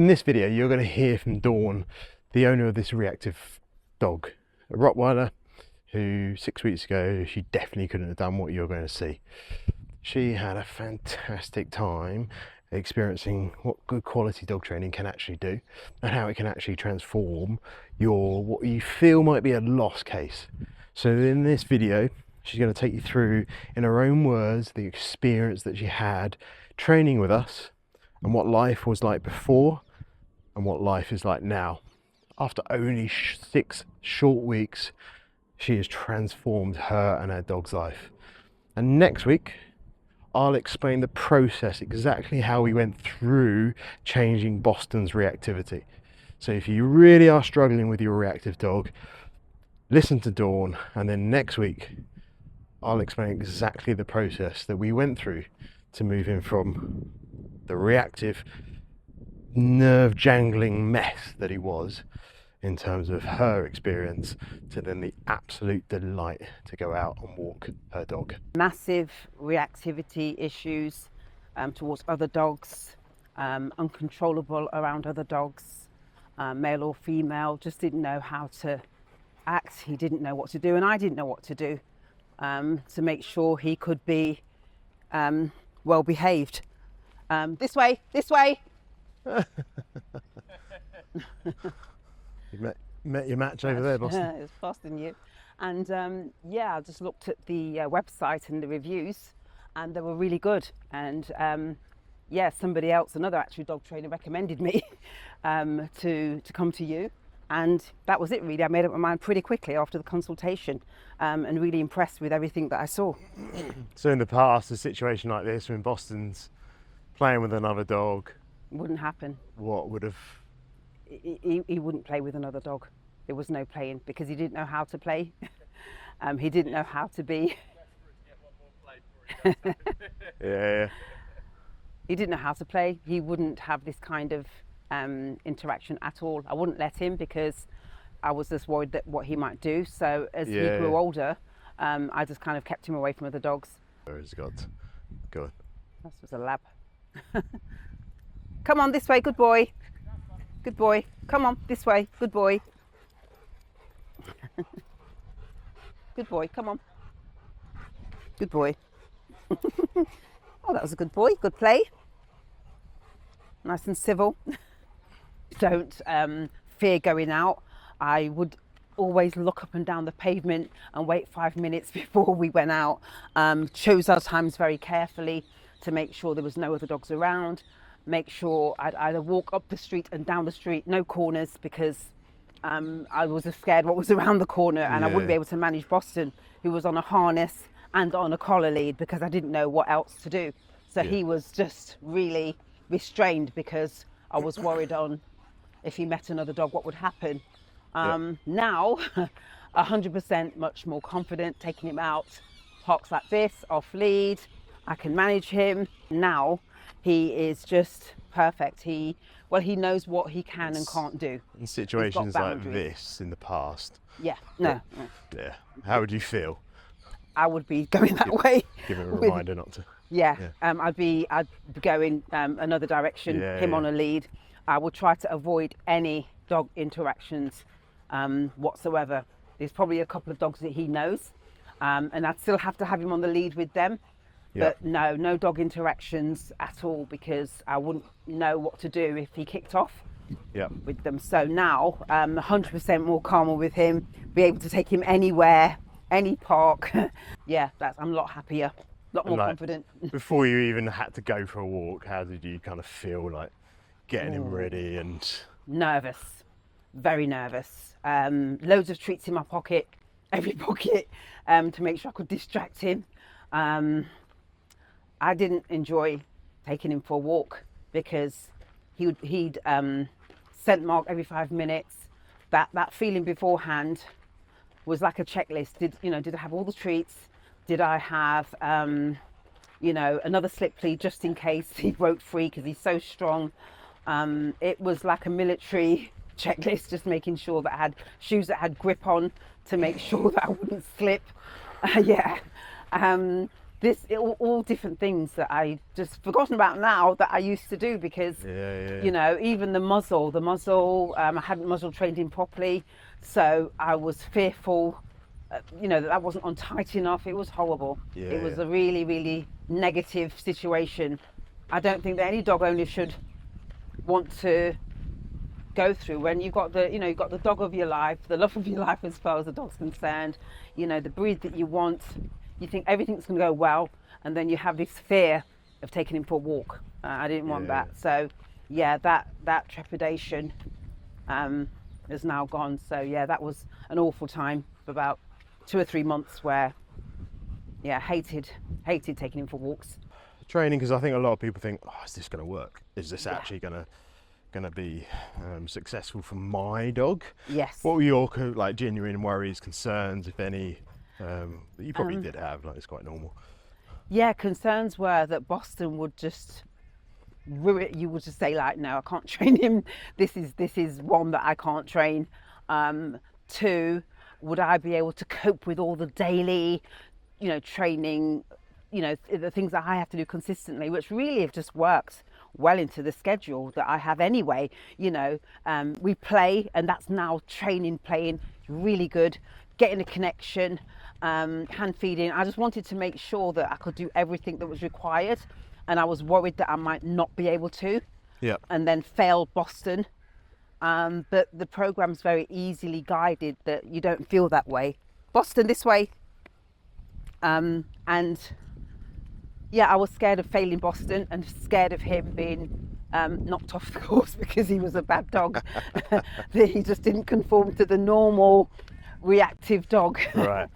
In this video, you're going to hear from Dawn, the owner of this reactive dog, a Rottweiler, who 6 weeks ago, she definitely couldn't have done what you're going to see. She had a fantastic time experiencing what good quality dog training can actually do and how it can actually transform what you feel might be a lost case. So in this video, she's going to take you through, in her own words, the experience that she had training with us and what life was like before and what life is like now. After only 6 short weeks, she has transformed her and her dog's life. And next week, I'll explain the process, exactly how we went through changing Boston's reactivity. So if you really are struggling with your reactive dog, listen to Dawn, and then next week, I'll explain exactly the process that we went through to move him from the reactive, nerve jangling mess that he was in terms of her experience to then the absolute delight to go out and walk her dog. Massive reactivity issues towards other dogs, uncontrollable around other dogs, male or female, just didn't know how to act. He didn't know what to do, and I didn't know what to do to make sure he could be well behaved. This way, this way. You met your match over there, Boston. It was faster than you. And yeah, I just looked at the website and the reviews, and they were really good. And yeah, somebody else, another actually dog trainer, recommended me to come to you. And that was it, really. I made up my mind pretty quickly after the consultation, and really impressed with everything that I saw. So in the past, a situation like this, when Boston's playing with another dog, Wouldn't happen. what would have... He wouldn't play with another dog. There was no playing because he didn't know how to play. He didn't know how to be. Yeah. He didn't know how to play. He wouldn't have this kind of interaction at all. I wouldn't let him because I was just worried that what he might do. So as he grew older, I just kind of kept him away from other dogs. Where's God? Good. This was a lab. Come on, this way, good boy. Good boy. Come on, this way, good boy. Good boy, come on. Good boy. Oh, that was a good boy. Good play. Nice and civil. Don't fear going out. I would always look up and down the pavement and wait 5 minutes before we went out. Chose our times very carefully to make sure there was no other dogs around. Make sure I'd either walk up the street and down the street, no corners, because I was scared what was around the corner, and I wouldn't be able to manage Boston, who was on a harness and on a collar lead, because I didn't know what else to do. So he was just really restrained because I was worried on if he met another dog, what would happen. Now, 100% much more confident taking him out, parks like this, off lead. I can manage him. Now he is just perfect. He knows what he can and can't do. In situations like this in the past. Yeah. How would you feel? I would be going that way. Give him a reminder not to. I'd be going another direction, him on a lead. I would try to avoid any dog interactions whatsoever. There's probably a couple of dogs that he knows, and I'd still have to have him on the lead with them. But no dog interactions at all, because I wouldn't know what to do if he kicked off with them. So now I'm 100% more calmer with him, be able to take him anywhere, any park. I'm a lot happier, a lot more confident. Before you even had to go for a walk, how did you kind of feel like getting him ready? And nervous, very nervous. Loads of treats in my pocket, every pocket, to make sure I could distract him. I didn't enjoy taking him for a walk because he'd scent mark every 5 minutes. That feeling beforehand was like a checklist. Did I have all the treats? Did I have another slip lead just in case he broke free because he's so strong? It was like a military checklist, just making sure that I had shoes that had grip on to make sure that I wouldn't slip. all different things that I just forgotten about now that I used to do, because you know, even the muzzle, I hadn't muzzle trained him properly, so I was fearful, you know, that wasn't on tight enough. It was horrible. It was a really, really negative situation. I don't think that any dog owner should want to go through when you've got the, you know, you've got the dog of your life, the love of your life as far as the dog's concerned, you know, the breed that you want. You think everything's going to go well, and then you have this fear of taking him for a walk. I didn't want that. So yeah, that trepidation is now gone. So yeah, that was an awful time for about 2 or 3 months where, yeah, hated taking him for walks. Training, because I think a lot of people think, oh, is this going to work? Is this actually going to be successful for my dog? Yes. What were your like genuine worries, concerns, if any, that you probably did have? Like, it's quite normal. Yeah, concerns were that Boston would just ruin. You would just say like, no, I can't train him. This is one that I can't train. 2, would I be able to cope with all the daily, you know, training, you know, the things that I have to do consistently, which really have just worked well into the schedule that I have anyway. You know, we play, and that's now training, playing, really good, getting a connection, hand feeding. I just wanted to make sure that I could do everything that was required, and I was worried that I might not be able to, and then fail Boston. But the program's very easily guided that you don't feel that way. Boston, this way. And yeah, I was scared of failing Boston and scared of him being knocked off the course because he was a bad dog. He just didn't conform to the normal reactive dog. Right.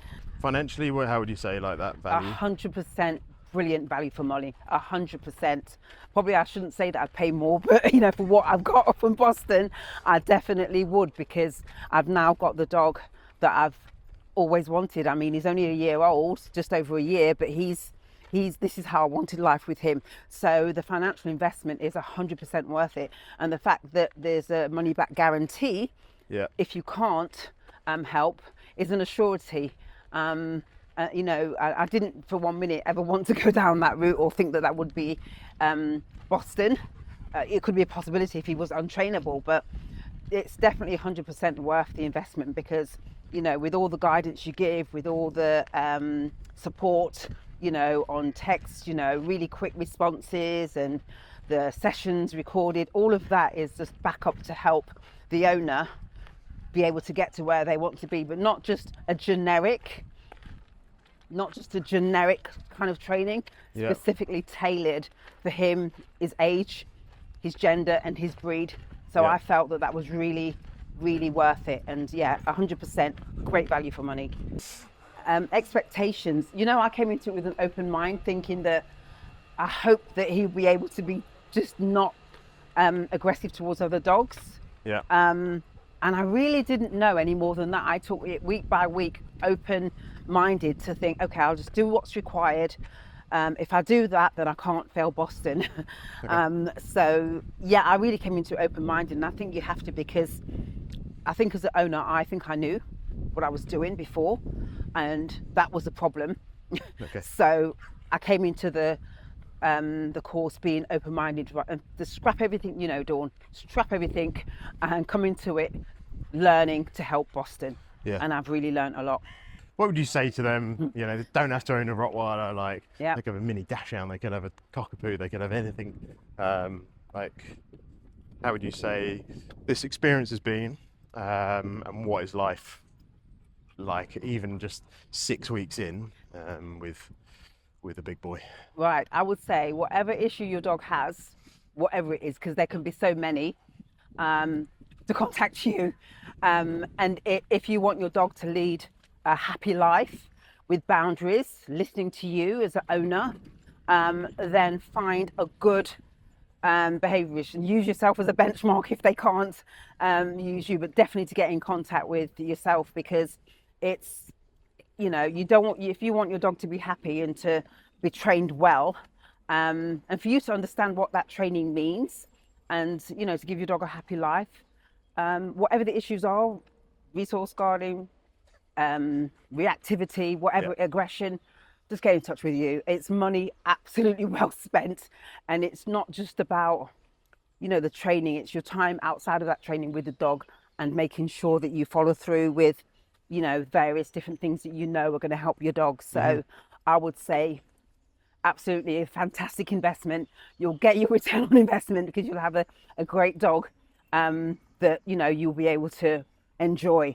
Financially, how would you say like that value? 100% brilliant value for money. 100%. Probably I shouldn't say that I'd pay more, but you know, for what I've got from Boston, I definitely would, because I've now got the dog that I've always wanted. I mean, he's only a year old, just over a year, but this is how I wanted life with him. So the financial investment is 100% worth it. And the fact that there's a money back guarantee, if you can't help, is an assurity. You know, I didn't for 1 minute ever want to go down that route or think that that would be Boston. It could be a possibility if he was untrainable, but it's definitely 100% worth the investment, because, you know, with all the guidance you give, with all the support, you know, on text, you know, really quick responses, and the sessions recorded, all of that is just backup to help the owner be able to get to where they want to be, but not just a generic kind of training, specifically tailored for him, his age, his gender and his breed. So I felt that that was really, really worth it. And yeah, 100% great value for money. Expectations, you know, I came into it with an open mind, thinking that I hope that he'd be able to be just not aggressive towards other dogs. And I really didn't know any more than that. I took it week by week, open-minded, to think, okay, I'll just do what's required. If I do that, then I can't fail Boston. So yeah, I really came into it open-minded, and I think you have to, because I think as an owner, I think I knew what I was doing before, and that was the problem. So I came into the course being open-minded, and to scrap everything, you know, Dawn, scrap everything and come into it learning to help Boston. And I've really learned a lot. What would you say to them? You know, they don't have to own a Rottweiler. Like, they could have a mini dachshund, they could have a cockapoo, they could have anything. Like, how would you say this experience has been, and what is life like, even just 6 weeks in, with a big boy? Right, I would say whatever issue your dog has, whatever it is, because there can be so many, to contact you. And if you want your dog to lead a happy life with boundaries, listening to you as an owner, then find a good behaviourist and use yourself as a benchmark if they can't use you, but definitely to get in contact with yourself, because it's, you know, you don't want, if you want your dog to be happy and to be trained well, and for you to understand what that training means, and, you know, to give your dog a happy life, whatever the issues are, resource guarding, reactivity, whatever, aggression, just get in touch with you. It's money absolutely well spent, and it's not just about, you know, the training. It's your time outside of that training with the dog and making sure that you follow through with, you know, various different things that you know are going to help your dog. So I would say absolutely a fantastic investment. You'll get your return on investment because you'll have a great dog that, you know, you'll be able to enjoy